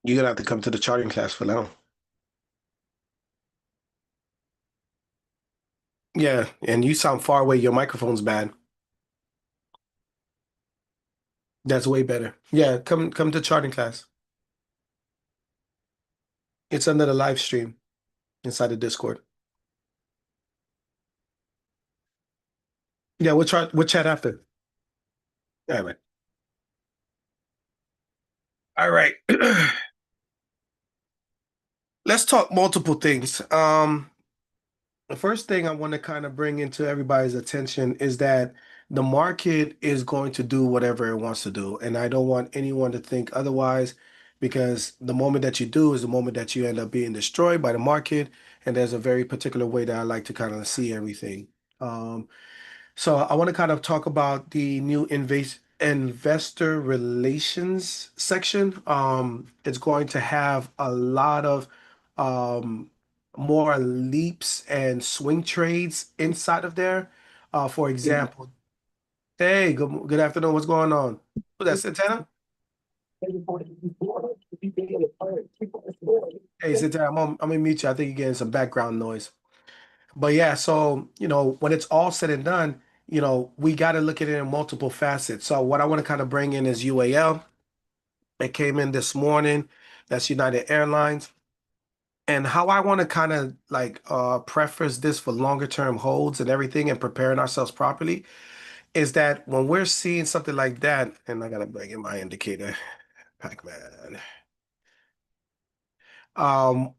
You're gonna have to come to the charting class for now. Yeah, and you sound far away. Your microphone's bad. That's way better. Yeah, come to charting class. It's under the live stream inside the Discord. Yeah, we'll chat after. All right. All right. Let's talk multiple things. The first thing I want to kind of bring into everybody's attention is that the market is going to do whatever it wants to do. And I don't want anyone to think otherwise, because the moment that you do is the moment that you end up being destroyed by the market. And there's a very particular way that I like to kind of see everything. Um, so I want to kind of talk about the new investor relations section. It's going to have a lot of um, more leaps and swing trades inside of there. For example, hey, good afternoon. What's going on? Who's that, Santana? Hey, Santana, I'm gonna mute you. I think you're getting some background noise. But yeah, so when it's all said and done, we got to look at it in multiple facets. So what I want to kind of bring in is UAL. It came in this morning. That's United Airlines. And how I want to kind of like preface this for longer term holds and everything and preparing ourselves properly is that when we're seeing something like that, and I gotta bring in my indicator, Pac-Man.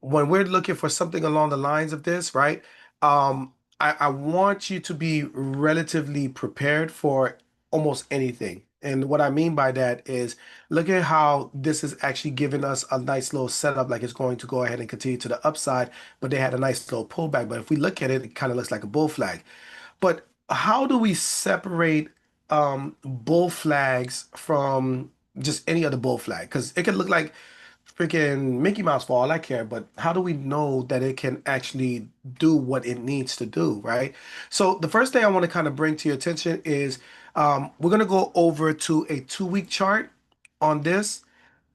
When we're looking for something along the lines of this, right? I want you to be relatively prepared for almost anything. And what I mean by that is look at how this is actually giving us a nice little setup, like it's going to go ahead and continue to the upside, but they had a nice little pullback. But if we look at it, it kind of looks like a bull flag. But how do we separate bull flags from just any other bull flag? Because it could look like freaking Mickey Mouse for all I care, but how do we know that it can actually do what it needs to do, right? So the first thing I want to kind of bring to your attention is we're going to go over to a 2 week chart on this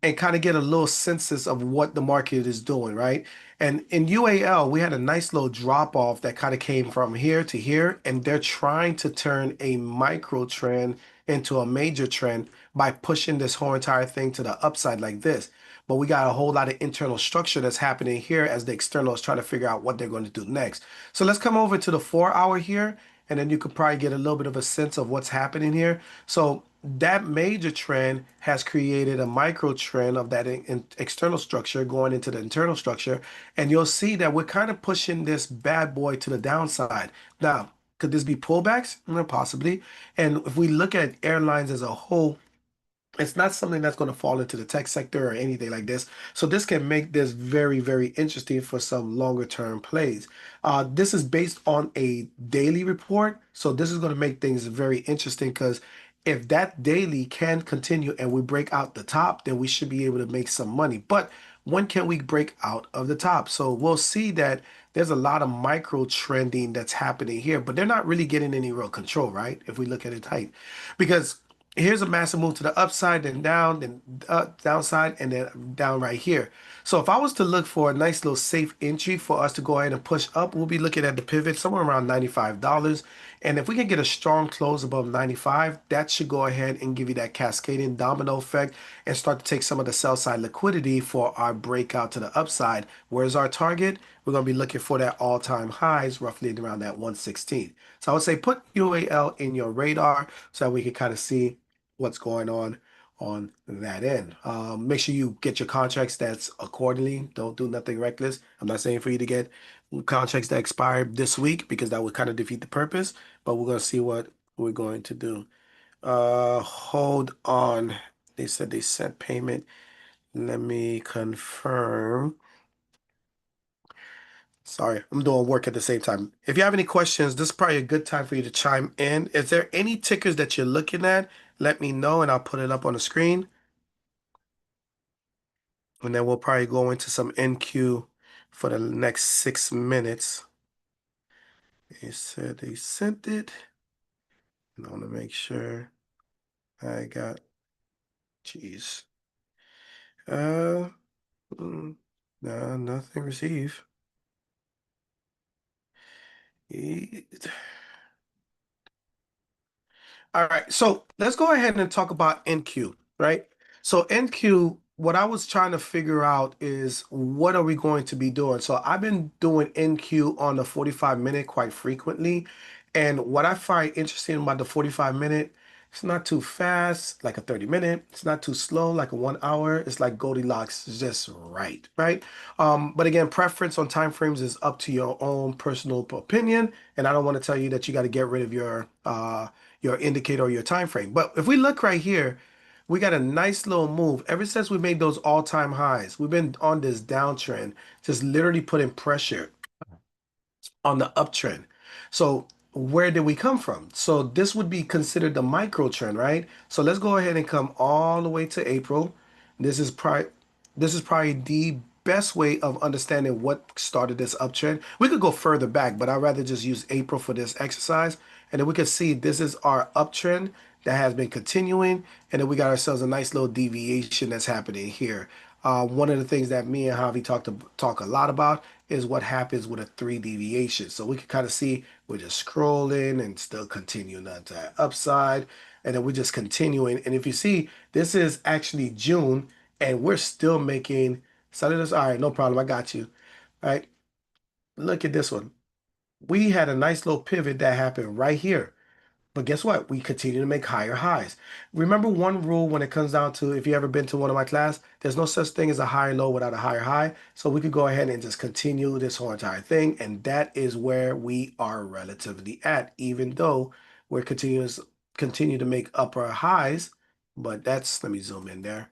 and kind of get a little census of what the market is doing, right? And in UAL, we had a nice little drop off that kind of came from here to here, and they're trying to turn a micro trend into a major trend by pushing this whole entire thing to the upside like this. But we got a whole lot of internal structure that's happening here as the external is trying to figure out what they're going to do next. So let's come over to the 4 hour here, and then you could probably get a little bit of a sense of what's happening here. So that major trend has created a micro trend of that external structure going into the internal structure. And you'll see that we're kind of pushing this bad boy to the downside. Now, could this be pullbacks? Possibly. And if we look at airlines as a whole, it's not something that's going to fall into the tech sector or anything like this. So this can make this very, very interesting for some longer term plays. This is based on a daily report. So this is going to make things very interesting because if that daily can continue and we break out the top, then we should be able to make some money. But when can we break out of the top? So we'll see that there's a lot of micro trending that's happening here, but they're not really getting any real control, right? If we look at it tight, because here's a massive move to the upside, then downside, and then down right here. So if I was to look for a nice little safe entry for us to go ahead and push up, we'll be looking at the pivot somewhere around $95. And if we can get a strong close above 95, that should go ahead and give you that cascading domino effect and start to take some of the sell side liquidity for our breakout to the upside. Where's our target? We're going to be looking for that all-time highs roughly around that 116. So I would say put UAL in your radar so that we can kind of see what's going on that end. Make sure you get your contracts that's accordingly. Don't do nothing reckless. I'm not saying for you to get contracts that expire this week because that would kind of defeat the purpose, but we're going to see what we're going to do. Hold on. They said they sent payment. Let me confirm. Sorry, I'm doing work at the same time. If you have any questions, this is probably a good time for you to chime in. Is there any tickers that you're looking at? Let me know and I'll put it up on the screen. And then we'll probably go into some NQ for the next 6 minutes. They said they sent it. And I want to make sure I got, geez. Mm, no, nothing receive. E- All right, so let's go ahead and talk about NQ, right? So NQ, what I was trying to figure out is what are we going to be doing? So I've been doing NQ on the 45 minute quite frequently. And what I find interesting about the 45 minute, it's not too fast, like a 30 minute. It's not too slow, like a 1 hour. It's like Goldilocks, it's just right, right? But again, preference on time frames is up to your own personal opinion. And I don't want to tell you that you got to get rid of your indicator or your time frame. But if we look right here, we got a nice little move. Ever since we made those all-time highs, we've been on this downtrend, just literally putting pressure on the uptrend. So where did we come from? So this would be considered the micro trend, right? So let's go ahead and come all the way to April. This is probably the best way of understanding what started this uptrend. We could go further back, but I'd rather just use April for this exercise. And then we can see this is our uptrend that has been continuing. And then we got ourselves a nice little deviation that's happening here. One of the things that me and Javi talk a lot about is what happens with a three deviation. So we can kind of see we're just scrolling and still continuing on to that upside. And then we're just continuing. And if you see, this is actually June and we're still making solid. All right, no problem. I got you. All right. Look at this one. We had a nice little pivot that happened right here. But guess what? We continue to make higher highs. Remember one rule when it comes down to if you ever been to one of my class, there's no such thing as a higher low without a higher high. So we could go ahead and just continue this whole entire thing. And that is where we are relatively at, even though we're continue to make upper highs. But let me zoom in there.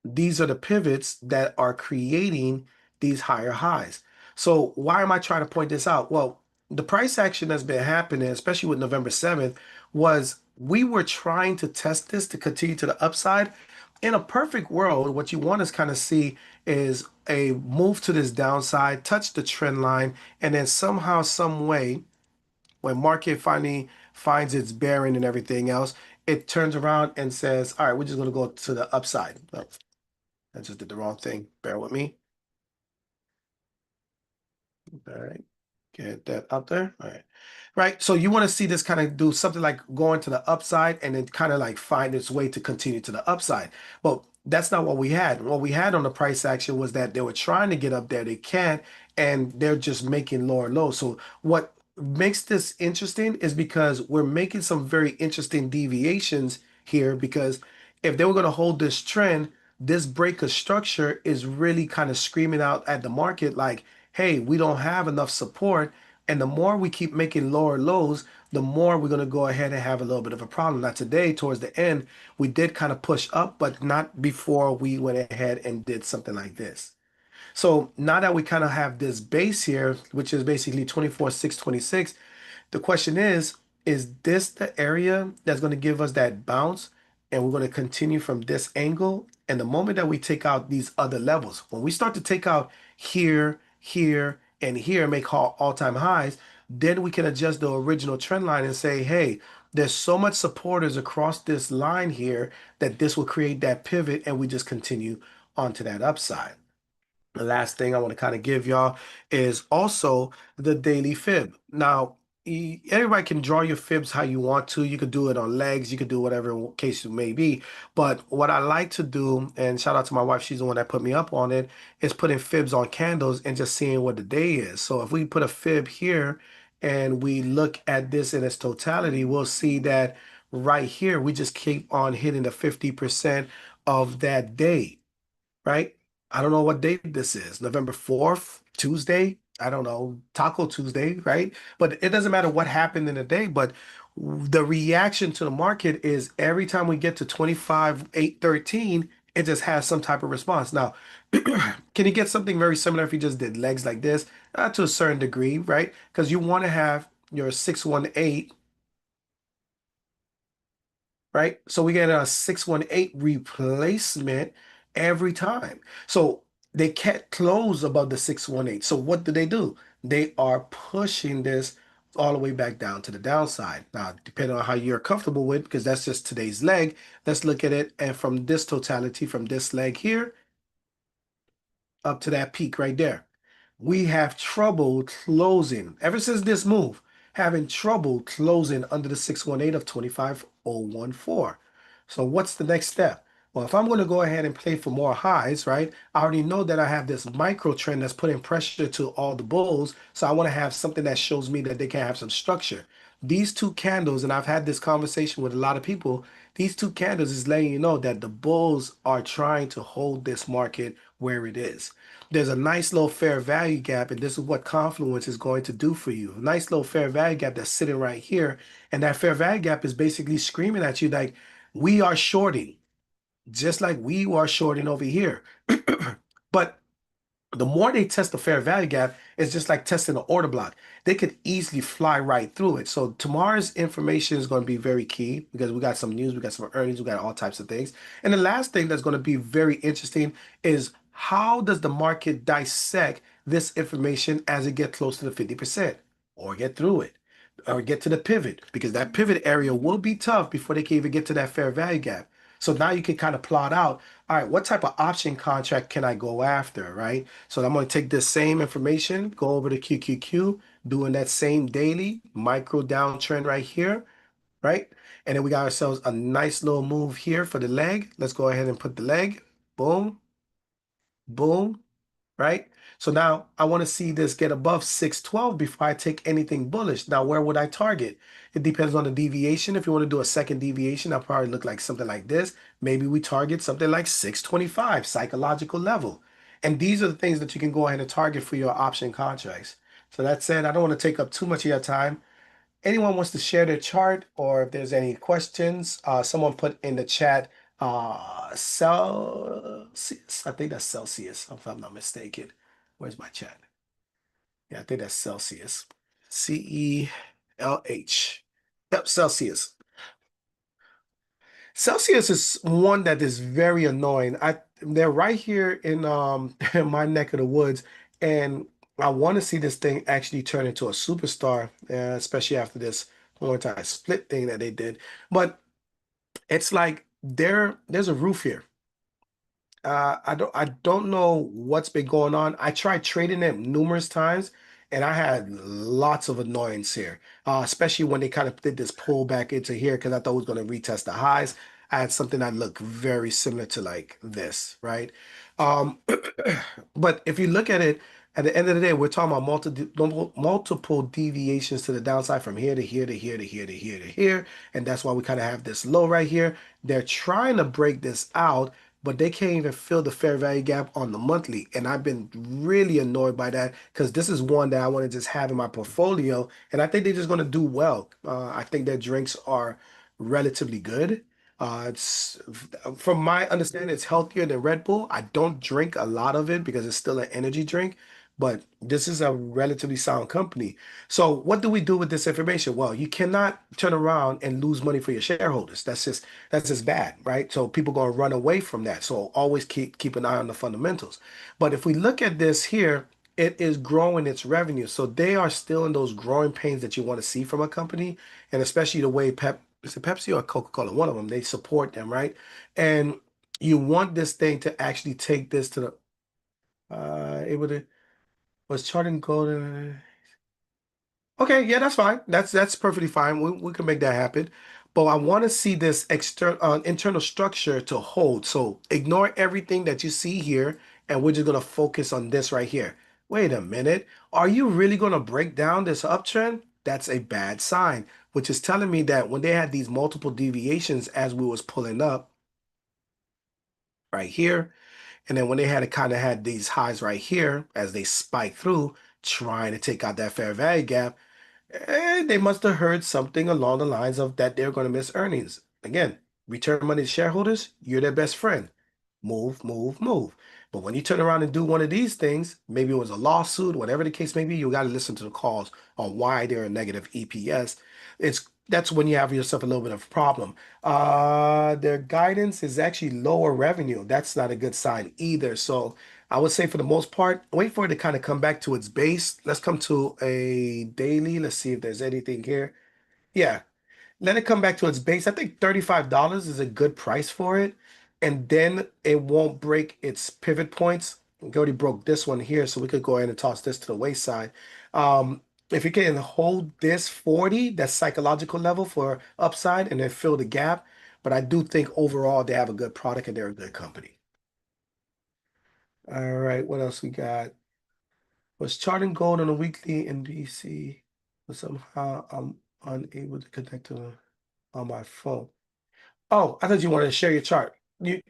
These are the pivots that are creating these higher highs. So why am I trying to point this out? Well, the price action that's been happening, especially with November 7th, was we were trying to test this to continue to the upside. In a perfect world, what you want to kind of see is a move to this downside, touch the trend line, and then somehow, some way, when market finally finds its bearing and everything else, it turns around and says, all right, we're just going to go to the upside. I just did the wrong thing. Bear with me. All right. Get that up there. All right. Right. So you want to see this kind of do something like going to the upside and then kind of like find its way to continue to the upside. But that's not what we had. What we had on the price action was that they were trying to get up there. They can't, and they're just making lower lows. So what makes this interesting is because we're making some very interesting deviations here because if they were going to hold this trend, this break of structure is really kind of screaming out at the market like, hey, we don't have enough support. And the more we keep making lower lows, the more we're going to go ahead and have a little bit of a problem. Now, today, towards the end, we did kind of push up, but not before we went ahead and did something like this. So now that we kind of have this base here, which is basically 24,626, the question is this the area that's going to give us that bounce? And we're going to continue from this angle. And the moment that we take out these other levels, when we start to take out here, here, and here, make all-time highs, then we can adjust the original trend line and say, hey, there's so much supporters across this line here that this will create that pivot and we just continue onto that upside. The last thing I want to kind of give y'all is also the daily fib. Now, everybody can draw your fibs how you want to. You could do it on legs, you could do whatever case it may be. But what I like to do, and shout out to my wife, she's the one that put me up on it, is putting fibs on candles and just seeing what the day is. So if we put a fib here and we look at this in its totality, we'll see that right here, we just keep on hitting the 50% of that day, right? I don't know what date this is. November 4th, Tuesday. I don't know, Taco Tuesday, right? But it doesn't matter what happened in the day, but the reaction to the market is every time we get to 25,813, it just has some type of response. Now, can you get something very similar if you just did legs like this? To a certain degree, right? Because you want to have your 618, right? So we get a 618 replacement every time. So they can't close above the 618. So what do? They are pushing this all the way back down to the downside. Now, depending on how you're comfortable with, because that's just today's leg, let's look at it and from this totality, from this leg here up to that peak right there. We have trouble closing ever since this move, having trouble closing under the 618 of 25014. So what's the next step? Well, if I'm going to go ahead and play for more highs, right? I already know that I have this micro trend that's putting pressure to all the bulls. So I want to have something that shows me that they can have some structure. These two candles, and I've had this conversation with a lot of people, these two candles is letting you know that the bulls are trying to hold this market where it is. There's a nice little fair value gap, and this is what Confluence is going to do for you. A nice little fair value gap that's sitting right here. And that fair value gap is basically screaming at you like, we are shorting, just like we are shorting over here. But the more they test the fair value gap, it's just like testing an order block. They could easily fly right through it. So tomorrow's information is going to be very key because we got some news, we got some earnings, we got all types of things. And the last thing that's going to be very interesting is how does the market dissect this information as it gets close to the 50% or get through it or get to the pivot, because that pivot area will be tough before they can even get to that fair value gap. So now you can kind of plot out, all right, what type of option contract can I go after, right? So I'm going to take this same information, go over to QQQ, doing that same daily micro downtrend right here, right? And then we got ourselves a nice little move here for the leg. Let's go ahead and put the leg. Boom, boom, right? So now I want to see this get above 612 before I take anything bullish. Now, where would I target? It depends on the deviation. If you want to do a second deviation, I'll probably look like something like this. Maybe we target something like 625, psychological level. And these are the things that you can go ahead and target for your option contracts. So that said, I don't want to take up too much of your time. Anyone wants to share their chart, or if there's any questions, someone put in the chat, Celsius, I think that's Celsius, if I'm not mistaken. Where's my chat? Yeah, I think that's Celsius. CELH. Yep, Celsius. Celsius is one that is very annoying. They're right here in in my neck of the woods, and I want to see this thing actually turn into a superstar, especially after this multi-split thing that they did. But it's like there's a roof here. I don't know what's been going on. I tried trading it numerous times, and I had lots of annoyance here, especially when they kind of did this pullback into here because I thought it was going to retest the highs. I had something that looked very similar to like this, right? Um, but if you look at it, at the end of the day, we're talking about multiple deviations to the downside from here to here to here to here to here to here, and that's why we kind of have this low right here. They're trying to break this out, but they can't even fill the fair value gap on the monthly. And I've been really annoyed by that because this is one that I want to just have in my portfolio. And I think they're just going to do well. I think their drinks are relatively good. It's from my understanding, it's healthier than Red Bull. I don't drink a lot of it because it's still an energy drink, but this is a relatively sound company. So what do we do with this information? Well, you cannot turn around and lose money for your shareholders. That's just bad, right? So people going to run away from that. So always keep an eye on the fundamentals. But if we look at this here, it is growing its revenue. So they are still in those growing pains that you want to see from a company, and especially the way is it Pepsi or Coca-Cola? One of them, they support them, right? And you want this thing to actually take this to the able to was charting golden. Okay, yeah, that's fine. That's perfectly fine. We can make that happen. But I want to see this external internal structure to hold. So ignore everything that you see here, and we're just gonna focus on this right here. Wait a minute. Are you really gonna break down this uptrend? That's a bad sign, which is telling me that when they had these multiple deviations as we was pulling up right here, and then when they had kind of had these highs right here as they spike through, trying to take out that fair value gap. And they must have heard something along the lines of that they're going to miss earnings. Again, return money to shareholders, you're their best friend. Move, move, move. But when you turn around and do one of these things, maybe it was a lawsuit, whatever the case may be, you got to listen to the calls on why they're a negative EPS. It's that's when you have yourself a little bit of a problem. Their guidance is actually lower revenue. That's not a good sign either. So I would say for the most part, wait for it to kind of come back to its base. Let's come to a daily. Let's see if there's anything here. Yeah, let it come back to its base. I think $35 is a good price for it. And then it won't break its pivot points. We already broke this one here, so we could go ahead and toss this to the wayside. If you can hold this 40, that's psychological level for upside, and then fill the gap. But I do think overall they have a good product and they're a good company. All right, what else we got? Was charting gold on a weekly in BC, but somehow I'm unable to connect to on my phone. Oh, I thought you wanted to share your chart. You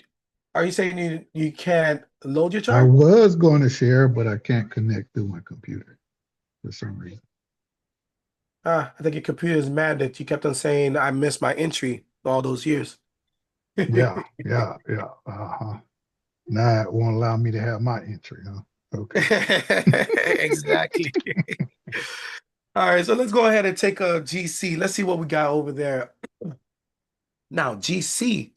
are you saying you can't load your I chart? was going to share, but I can't connect through my computer for some reason. Ah, I think your computer is mad that you kept on saying I missed my entry all those years. Yeah, yeah, yeah. Uh-huh. Now it won't allow me to have my entry, huh? Okay. Exactly. All right, so let's go ahead and take a GC. Let's see what we got over there. Now, GC.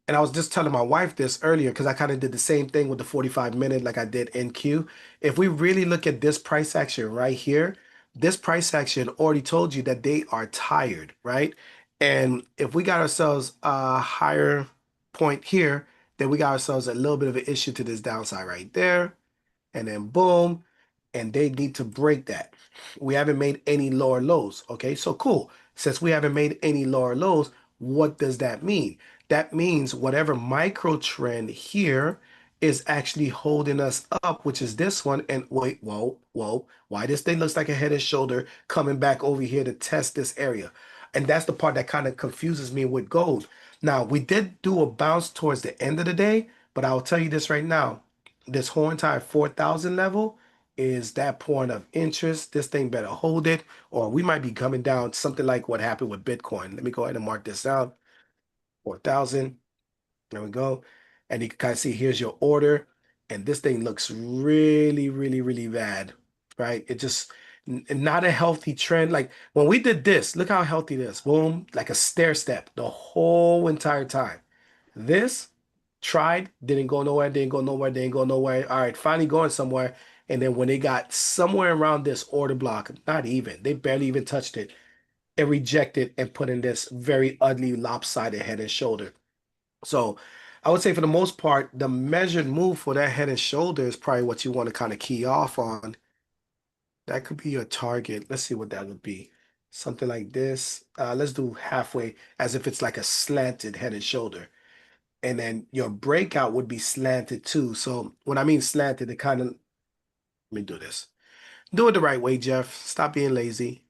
And I was just telling my wife this earlier because I kind of did the same thing with the 45 minute like I did NQ. If we really look at this price action right here, this price action already told you that they are tired, right? And if we got ourselves a higher point here, then we got ourselves a little bit of an issue to this downside right there and then boom, and they need to break that. We haven't made any lower lows. Okay, so cool. Since we haven't made any lower lows, what does that mean? That means whatever micro trend here is actually holding us up, which is this one. And wait, whoa, whoa, why this thing looks like a head and shoulder coming back over here to test this area. And that's the part that kind of confuses me with gold. Now, we did do a bounce towards the end of the day, but I'll tell you this right now, this whole entire 4,000 level is that point of interest. This thing better hold it, or we might be coming down something like what happened with Bitcoin. Let me go ahead and mark this down. 4,000. There we go. And you can kind of see here's your order. And this thing looks really, really, really bad, right? It just not a healthy trend. Like when we did this, look how healthy this. Boom, like a stair step the whole entire time. This tried, didn't go nowhere, didn't go nowhere, didn't go nowhere. All right, finally going somewhere. And then when they got somewhere around this order block, not even, they barely even touched it, it rejected and put in this very ugly lopsided head and shoulder. So I would say for the most part, the measured move for that head and shoulder is probably what you want to kind of key off on. That could be your target. Let's see what that would be. Something like this. Let's do halfway as if it's like a slanted head and shoulder. And then your breakout would be slanted too. So when I mean slanted, it kind of, let me do this. Do it the right way, Jeff. Stop being lazy.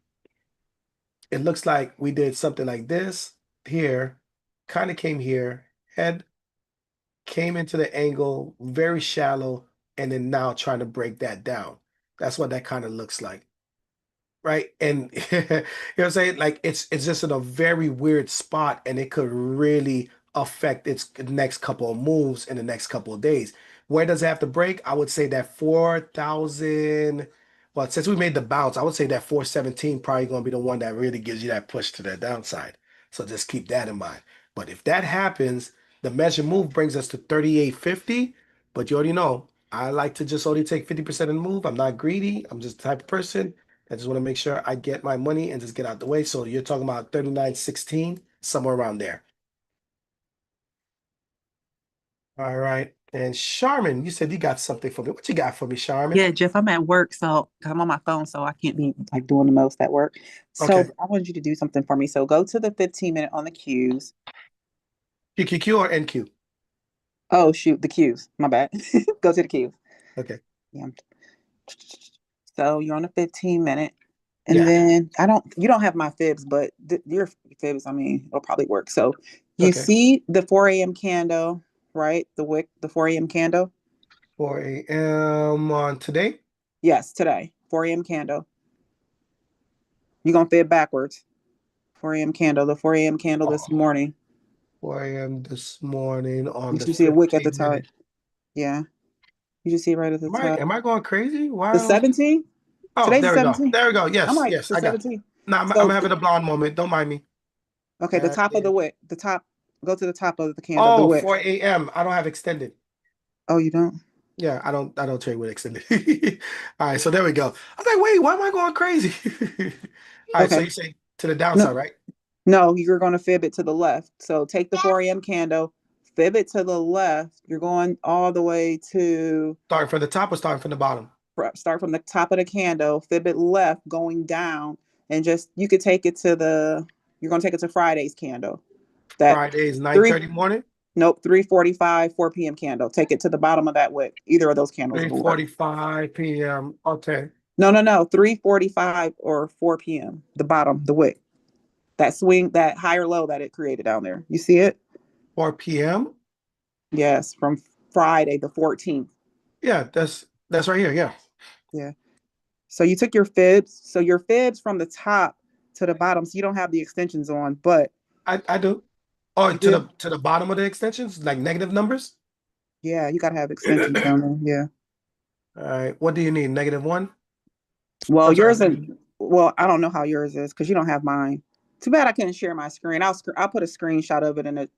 It looks like we did something like this here, kind of came here, head came into the angle, very shallow, and then now trying to break that down. That's what that kind of looks like, right? And you know what I'm saying? Like it's just in a very weird spot, and it could really affect its next couple of moves in the next couple of days. Where does it have to break? I would say that 4,000. Well, since we made the bounce, I would say that 417 probably going to be the one that really gives you that push to the downside. So just keep that in mind. But if that happens, the measure move brings us to 38.50. But you already know, I like to just only take 50% of the move. I'm not greedy. I'm just the type of person. I just want to make sure I get my money and just get out the way. So you're talking about 39.16, somewhere around there. All right. And Charmin, you said you got something for me. What you got for me, Charmin? Yeah, Jeff, I'm at work, so I'm on my phone, so I can't be like doing the most at work. So Okay. I wanted you to do something for me. So go to the 15 minute on the cues. QQQ or NQ? Oh, shoot, the cues. My bad. Go to the cues. Okay. Yeah. So you're on a 15 minute. And Yeah. then you don't have my fibs, but your fibs, I mean, it'll probably work. So you Okay. see the 4 a.m. candle, right? The wick, the 4 a.m. candle. 4 a.m. on today. Yes, today, 4 a.m. candle. You're going to fib backwards. 4 a.m. candle, the 4 a.m. candle this Oh, morning. 4 a.m. this morning on You the should see a wick at the 15 top. minute. Yeah. You should see it right at the Am I top. am I going crazy? The Why? 17th? Oh, Today's the there we go. 17th. There we go. I'm Yes, like, yes, the I got. 17th. No, I'm So, having a blonde moment. Don't mind me. okay, the top of the wick, the top, go to the top of the candle, the Oh, wick. 4 a.m. I don't have extended. Oh, you don't? Yeah, I don't trade with extended. All right, so there we go. I was like, wait, why am I going crazy? All right, so Okay. you say to the No, downside, right? no, you're going to fib it to the left. So take the 4 a.m. candle, fib it to the left. You're going all the way to Starting from the top or starting from the bottom? start from the top of the candle, fib it left, going down, and just you could take it to the. You're going to take it to Friday's candle. That Friday is three. 9:30 morning. Nope, 3:45, 4 p.m. candle. Take it to the bottom of that wick. Either of those candles will work. 3:45 p.m. Okay. No, no, no. 3:45 or 4 p.m. The bottom, the wick. That swing, that higher low that it created down there. You see it? 4 p.m. Yes, from Friday the 14th. Yeah, that's right here. Yeah, Yeah. So you took your fibs. So your fibs from the top to the bottom. So you don't have the extensions on, but I do. Oh, you to do. the bottom of the extensions, like negative numbers. Yeah, you gotta have extensions down there. Yeah. All right. What do you need? -1? Well, I'm sorry. yours and well, I don't know how yours is because you don't have mine. Too bad I couldn't share my screen. I'll put a screenshot of it in That's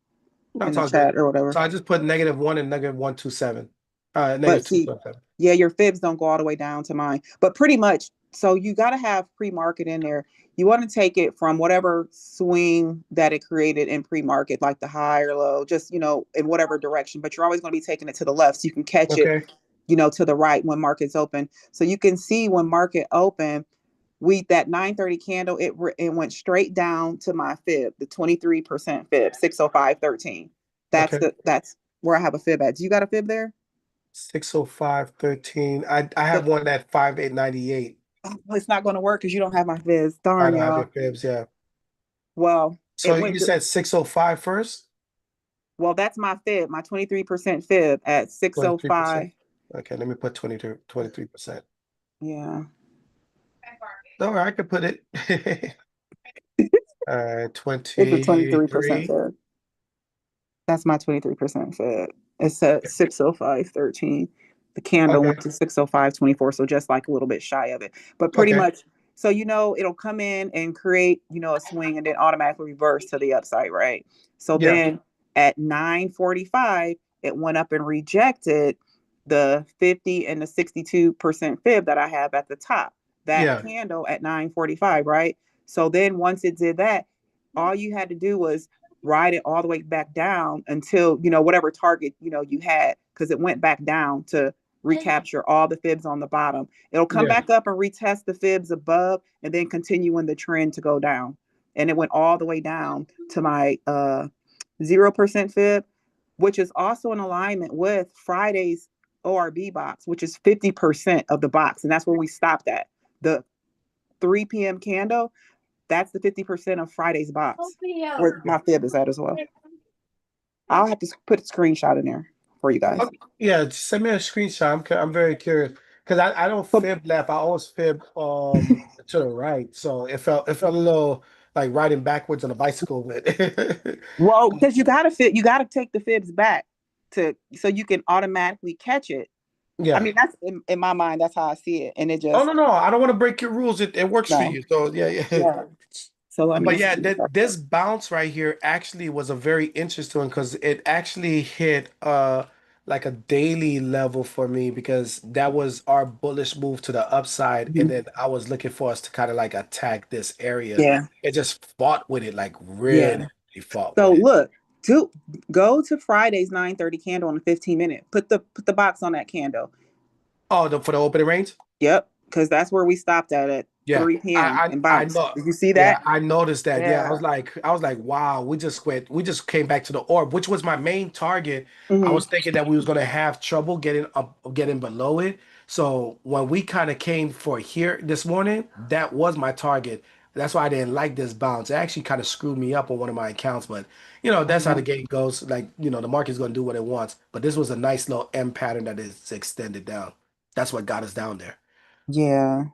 the all good. chat or whatever. So I just put -1 and -127. But Negative two see, point seven. yeah, your fibs don't go all the way down to mine. But pretty much, so you got to have pre-market in there. You want to take it from whatever swing that it created in pre-market, like the high or low, just in whatever direction. But you're always going to be taking it to the left, so you can catch it, Okay. to the right when market's open. So you can see when market open, that 9:30 candle, it went straight down to my fib, the 23% fib, 605.13. Okay. That's where I have a fib at. Do you got a fib there? 605.13. I have one at 5898. Oh, it's not going to work because you don't have my fibs. I Darn, don't have your y'all. fibs, yeah. Well, So it you went. said 605 first? Well, that's my fib, my 23% fib at 23%. 605. Okay, let me put 23%. Yeah. No, I could put it. It's a 23% 23. fib. That's my 23% fib. It's at 605.13. The candle Okay. went to 605.24, so just like a little bit shy of it. But pretty Okay. much, so it'll come in and create, a swing and then automatically reverse to the upside, right? So Yeah. then at 9:45, it went up and rejected the 50 and the 62% fib that I have at the top. That Yeah. candle at 9:45, right? So then once it did that, all you had to do was ride it all the way back down until whatever target you had, because it went back down to recapture all the fibs on the bottom. It'll come Yeah. back up and retest the fibs above and then continue in the trend to go down. And it went all the way down to my 0% fib, which is also in alignment with Friday's ORB box, which is 50% of the box. And that's where we stopped at. The 3 p.m. candle, that's the 50% of Friday's box, where my fib is at as well. I'll have to put a screenshot in there for you guys. Yeah, just send me a screenshot. I'm very curious because I don't So, fib left. I always fib to the right. So it felt a little like riding backwards on a bicycle with. well, because you gotta take the fibs back so you can automatically catch it. I Yeah. mean, that's in my mind, that's how I see it. And it Oh just no, I don't want to break your rules. It works for no. you. So yeah. Yeah. So let me But yeah, see. this bounce right here actually was a very interesting one because it actually hit like a daily level for me because that was our bullish move to the upside, and Mhm. then I was looking for us to kind of like attack this area. Yeah. It just fought with it, like Yeah. really fought So with it. look, go to Friday's 9:30 candle in a 15 minute. Put the box on that candle. Oh, for the opening range? Yep, because that's where we stopped at Yeah, 3 p.m. I and I I bounced. know. Did you see Yeah, that? I noticed that. Yeah, Yeah. I was like, wow, we just came back to the orb, which was my main target. I Hmm. was thinking that we was gonna have trouble getting up, getting below it. So when we kind of came for here this morning, that was my target. That's why I didn't like this bounce. It actually kind of screwed me up on one of my accounts, but that's how the game goes. Like, the market's gonna do what it wants. But this was a nice little M pattern that is extended down. That's what got us down there. Yeah.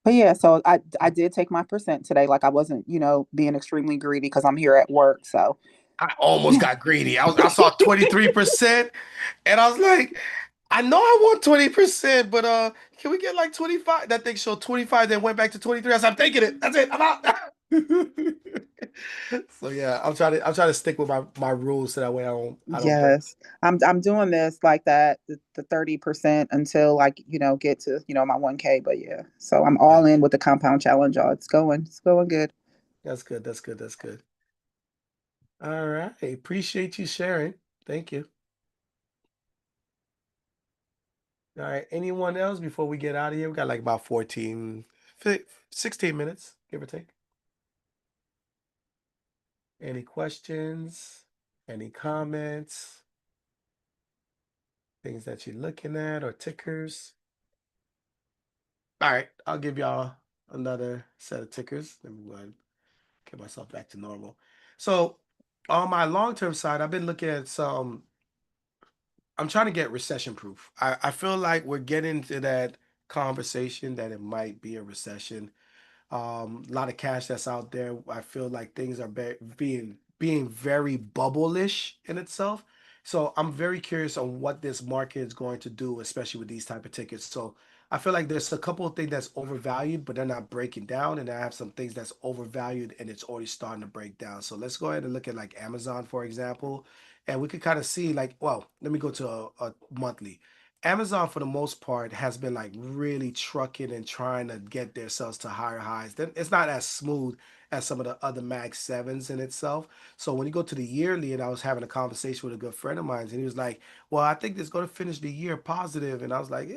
But yeah, so I did take my percent today. Like I wasn't, being extremely greedy because I'm here at work. So I almost got greedy. I saw 23% and I was like, I know I want 20%, but can we get like 25? That thing showed 25, then went back to 23. I said, I'm taking it. That's it. I'm out. So yeah, I'm trying to stick with my rules so that way I don't break. Yes, I'm doing this like that, the 30% until like, get to, my 1K. But yeah, so I'm Yeah, all in with the compound challenge, y'all. It's going good. that's good. That's good. That's good. All right. Appreciate you sharing. Thank you. All right. Anyone else before we get out of here? We got like about 16 minutes, give or take. Any questions? Any comments? Things that you're looking at or tickers? All right. I'll give y'all another set of tickers. Let me go ahead and get myself back to normal. So on my long-term side, I've been looking at I'm trying to get recession proof. I feel like we're getting to that conversation that it might be a recession. A lot of cash that's out there. I feel like things are being very bubble-ish in itself. So I'm very curious on what this market is going to do, especially with these type of tickets. So I feel like there's a couple of things that's overvalued, but they're not breaking down, and I have some things that's overvalued and it's already starting to break down. So let's go ahead and look at like Amazon, for example, and we could kind of see like, well, let me go to a monthly. Amazon, for the most part, has been like really trucking and trying to get themselves to higher highs. Then it's not as smooth as some of the other Mag 7s in itself. So when you go to the yearly, and I was having a conversation with a good friend of mine, and he was like, well, I think it's going to finish the year positive. And I was like,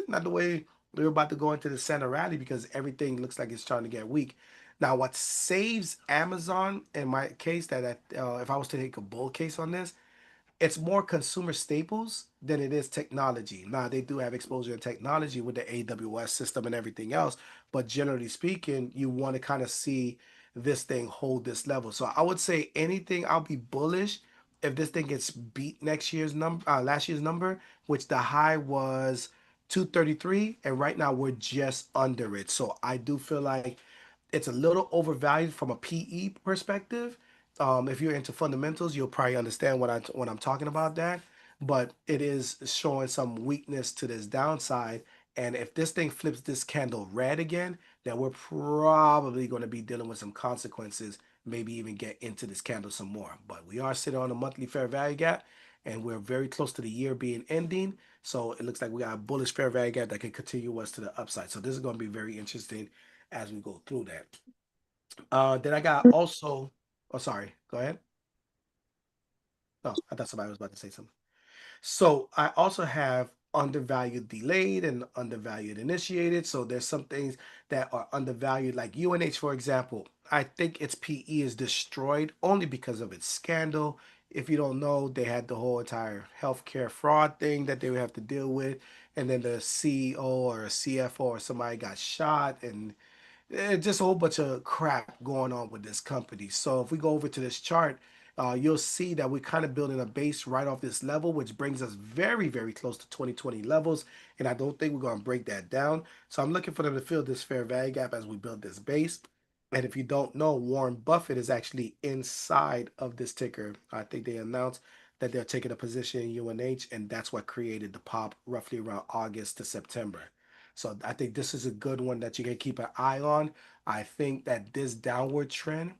not the way we are about to go into the center rally because everything looks like it's trying to get weak. Now, what saves Amazon in my case, if I was to take a bull case on this, it's more consumer staples than it is technology. Now they do have exposure to technology with the AWS system and everything else, but generally speaking, you want to kind of see this thing hold this level. So I would say anything, I'll be bullish if this thing gets beat last year's number, which the high was 233, and right now we're just under it. So I do feel like it's a little overvalued from a PE perspective. If you're into fundamentals, you'll probably understand when I'm talking about that. But it is showing some weakness to this downside. And if this thing flips this candle red again, then we're probably going to be dealing with some consequences, maybe even get into this candle some more. But we are sitting on a monthly fair value gap, and we're very close to the year being ending. So it looks like we got a bullish fair value gap that can continue us to the upside. So this is going to be very interesting as we go through that. Then I got also, oh, sorry, go ahead. Oh, I thought somebody was about to say something. So I also have undervalued delayed and undervalued initiated. So there's some things that are undervalued, like UNH, for example. I think its PE is destroyed only because of its scandal. If you don't know, they had the whole entire healthcare fraud thing that they would have to deal with. And then the CEO or CFO or somebody got shot, and just a whole bunch of crap going on with this company. So if we go over to this chart, you'll see that we're kind of building a base right off this level, which brings us very, very close to 2020 levels. And I don't think we're going to break that down. So I'm looking for them to fill this fair value gap as we build this base. And if you don't know, Warren Buffett is actually inside of this ticker. I think they announced that they're taking a position in UNH, and that's what created the pop roughly around August to September. So I think this is a good one that you can keep an eye on. I think that this downward trend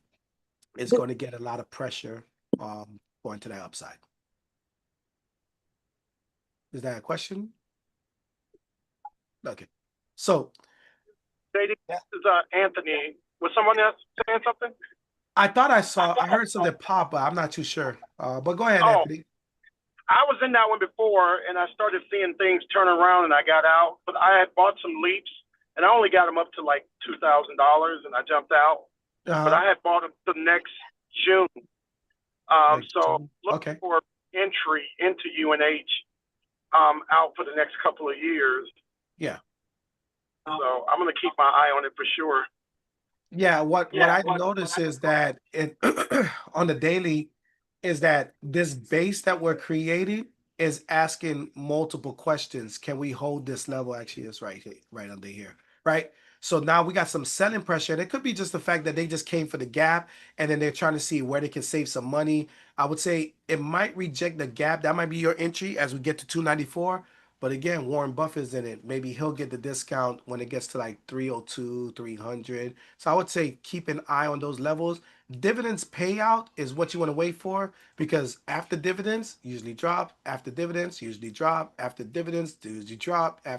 is going to get a lot of pressure going to that upside. Is that a question? Okay. So JD, yeah, this is Anthony. Was someone else saying something? I heard something pop, but I'm not too sure. But go ahead, Oh, Anthony. I was in that one before, and I started seeing things turn around, and I got out. But I had bought some leaps, and I only got them up to like $2,000, and I jumped out. But Uh-huh. I had bought them to next June. So looking Okay. for entry into UNH out for the next couple of years. Yeah. So I'm going to keep my eye on it for sure. Yeah, what I notice is that it on the daily is that this base that we're creating is asking multiple questions. Can we hold this level? Actually, it's right here, right under here, right? So now we got some selling pressure, and it could be just the fact that they just came for the gap, and then they're trying to see where they can save some money. I would say it might reject the gap. That might be your entry as we get to 294. But again, Warren Buffett's in it. Maybe he'll get the discount when it gets to like 302, 300. So I would say keep an eye on those levels. Dividends payout is what you want to wait for because after dividends usually drop, after dividends usually drop, after dividends usually drop, I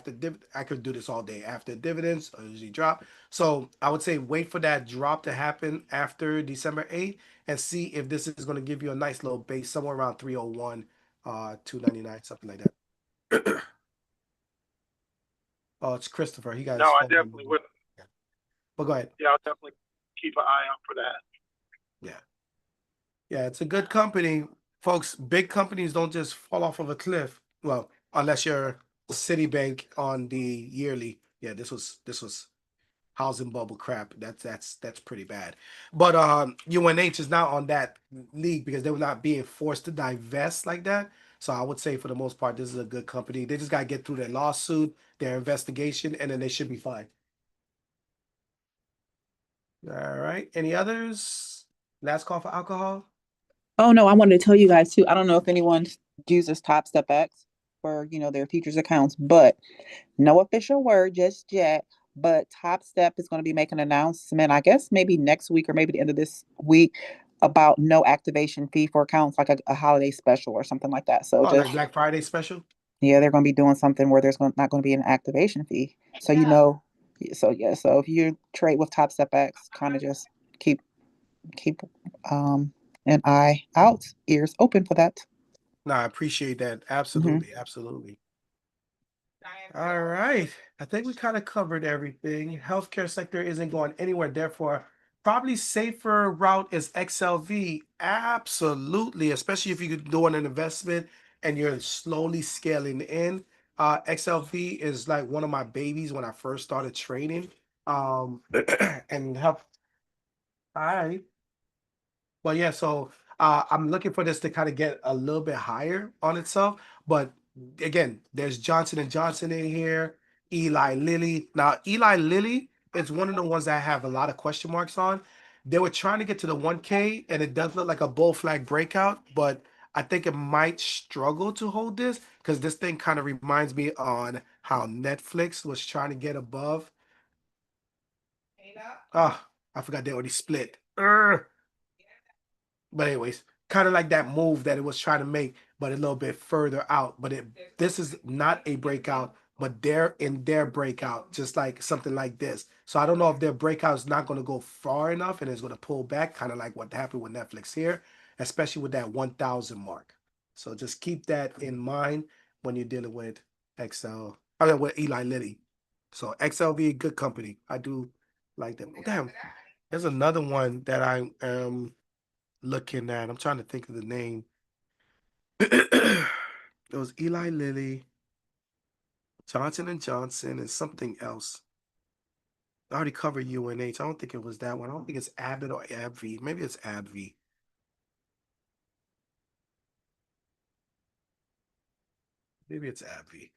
could do this all day. After dividends usually drop. So I would say wait for that drop to happen after December 8th and see if this is going to give you a nice little base somewhere around 301, 299, something like that. Oh, it's Christopher. He got No, his I phone. definitely would. Yeah. But go ahead. Yeah, I'll definitely keep an eye out for that. Yeah. Yeah, it's a good company. Folks, big companies don't just fall off of a cliff. Well, unless you're Citibank on the yearly. Yeah, this was housing bubble crap. That's pretty bad. But UNH is not on that league because they were not being forced to divest like that. So I would say for the most part, this is a good company. They just gotta get through their lawsuit, their investigation, and then they should be fine. All right. Any others? Last call for alcohol? Oh no, I wanted to tell you guys too. I don't know if anyone uses Top Step X for, their futures accounts, but no official word just yet. But Top Step is going to be making an announcement, I guess maybe next week or maybe the end of this week about no activation fee for accounts, like a holiday special or something like that. So Oh, like just Black Friday special? yeah, they're going to be doing something where not going to be an activation fee. So so if you trade with Top Step X, kind of just keep an eye out, ears open for that. No, I appreciate that. Mm-hmm. Absolutely, absolutely. All right. I think we kind of covered everything. Healthcare sector isn't going anywhere. Therefore, probably safer route is XLV. Absolutely, especially if you're doing an investment and you're slowly scaling in. XLV is like one of my babies when I first started trading. And help. All right. Well, yeah, so I'm looking for this to kind of get a little bit higher on itself. But again, there's Johnson and Johnson in here, Eli Lilly. Now, Eli Lilly is one of the ones that I have a lot of question marks on. They were trying to get to the 1K, and it does look like a bull flag breakout, but I think it might struggle to hold this because this thing kind of reminds me on how Netflix was trying to get above. Ah, I forgot they already split. Urgh. But anyways, kind of like that move that it was trying to make, but a little bit further out. But this is not a breakout, but they're in their breakout, just like something like this. So I don't know if their breakout is not going to go far enough and it's going to pull back, kind of like what happened with Netflix here, especially with that 1,000 mark. So just keep that in mind when you're dealing with XL. I mean, with Eli Lilly. So XLV, good company. I do like them. Damn, there's another one that I am looking at. I'm trying to think of the name. It was Eli Lilly, Johnson and Johnson, and something else. I already covered UNH. I don't think it was that one. I don't think it's Abbott or AbbVie. Maybe it's AbbVie. Maybe it's AbbVie.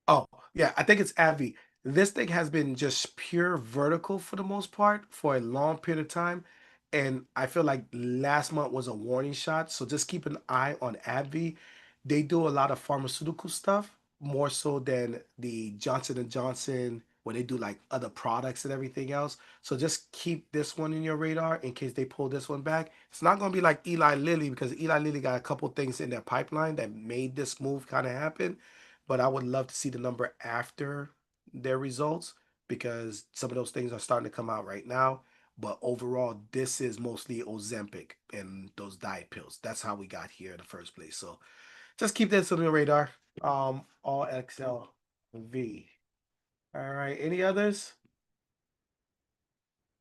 Oh, yeah, I think it's AbbVie. This thing has been just pure vertical for the most part for a long period of time. And I feel like last month was a warning shot. So just keep an eye on AbbVie. They do a lot of pharmaceutical stuff, more so than the Johnson and Johnson, where they do like other products and everything else. So just keep this one in your radar in case they pull this one back. It's not going to be like Eli Lilly because Eli Lilly got a couple things in their pipeline that made this move kind of happen, but I would love to see the number after their results because some of those things are starting to come out right now. But overall, this is mostly Ozempic and those diet pills. That's how we got here in the first place. So just keep this on your radar. All XLV. All right. Any others?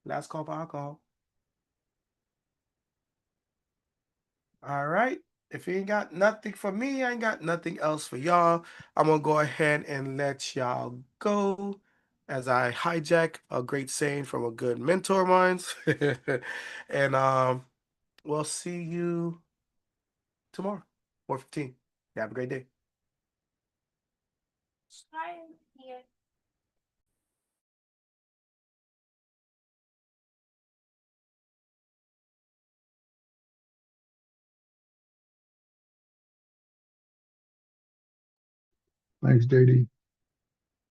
Last call for alcohol. All right. If you ain't got nothing for me, I ain't got nothing else for y'all. I'm gonna go ahead and let y'all go as I hijack a great saying from a good mentor of mine. And we'll see you tomorrow, 4:15. Have a great day. Thanks, JD.